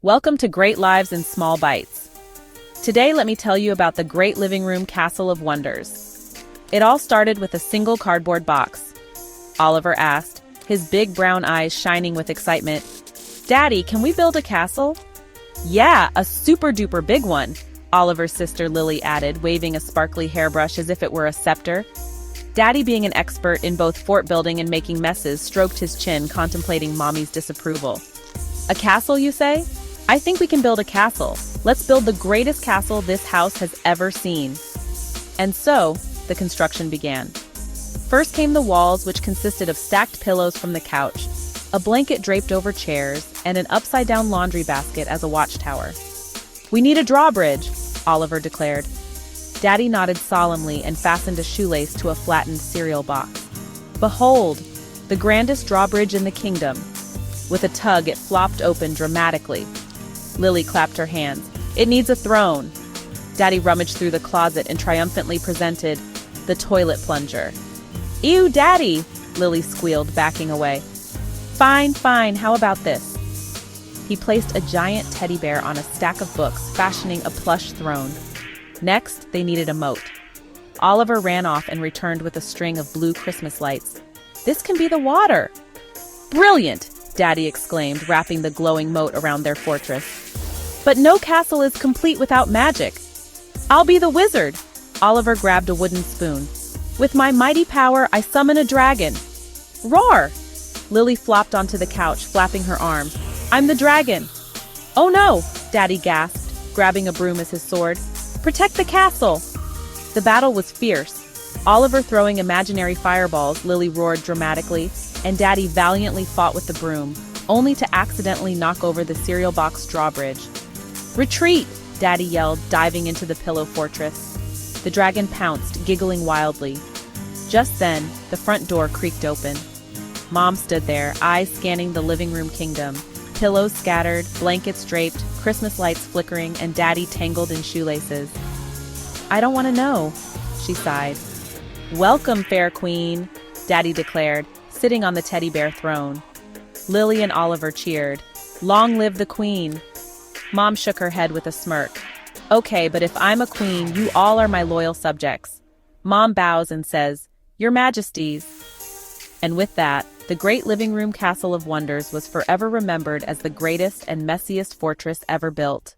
Welcome to Great Lives in Small Bites. Today, let me tell you about the Great Living Room Castle of Wonders. It all started with a single cardboard box. Oliver asked, his big brown eyes shining with excitement. "Daddy, can we build a castle?" "Yeah, a super-duper big one," Oliver's sister Lily added, waving a sparkly hairbrush as if it were a scepter. Daddy, being an expert in both fort building and making messes, stroked his chin, contemplating Mommy's disapproval. "A castle, you say? I think we can build a castle. Let's build the greatest castle this house has ever seen." And so, the construction began. First came the walls, which consisted of stacked pillows from the couch, a blanket draped over chairs, and an upside-down laundry basket as a watchtower. "We need a drawbridge," Oliver declared. Daddy nodded solemnly and fastened a shoelace to a flattened cereal box. "Behold, the grandest drawbridge in the kingdom." With a tug, it flopped open dramatically. Lily clapped her hands. "It needs a throne." Daddy rummaged through the closet and triumphantly presented the toilet plunger. "Ew, Daddy!" Lily squealed, backing away. Fine, how about this?" He placed a giant teddy bear on a stack of books, fashioning a plush throne. Next, they needed a moat. Oliver ran off and returned with a string of blue Christmas lights. "This can be the water!" "Brilliant!" Daddy exclaimed, wrapping the glowing moat around their fortress. "But no castle is complete without magic." "I'll be the wizard!" Oliver grabbed a wooden spoon. "With my mighty power, I summon a dragon." "Roar!" Lily flopped onto the couch, flapping her arms. "I'm the dragon!" "Oh no!" Daddy gasped, grabbing a broom as his sword. "Protect the castle!" The battle was fierce. Oliver throwing imaginary fireballs, Lily roared dramatically, and Daddy valiantly fought with the broom, only to accidentally knock over the cereal box drawbridge. "Retreat!" Daddy yelled, diving into the pillow fortress. The dragon pounced, giggling wildly. Just then, the front door creaked open. Mom stood there, eyes scanning the living room kingdom. Pillows scattered, blankets draped, Christmas lights flickering, and Daddy tangled in shoelaces. "I don't want to know," she sighed. "Welcome, fair queen," Daddy declared, sitting on the teddy bear throne. Lily and Oliver cheered. "Long live the queen." Mom shook her head with a smirk. "Okay, but if I'm a queen, you all are my loyal subjects." Mom bows and says, "Your Majesties." And with that, the Great Living Room Castle of Wonders was forever remembered as the greatest and messiest fortress ever built.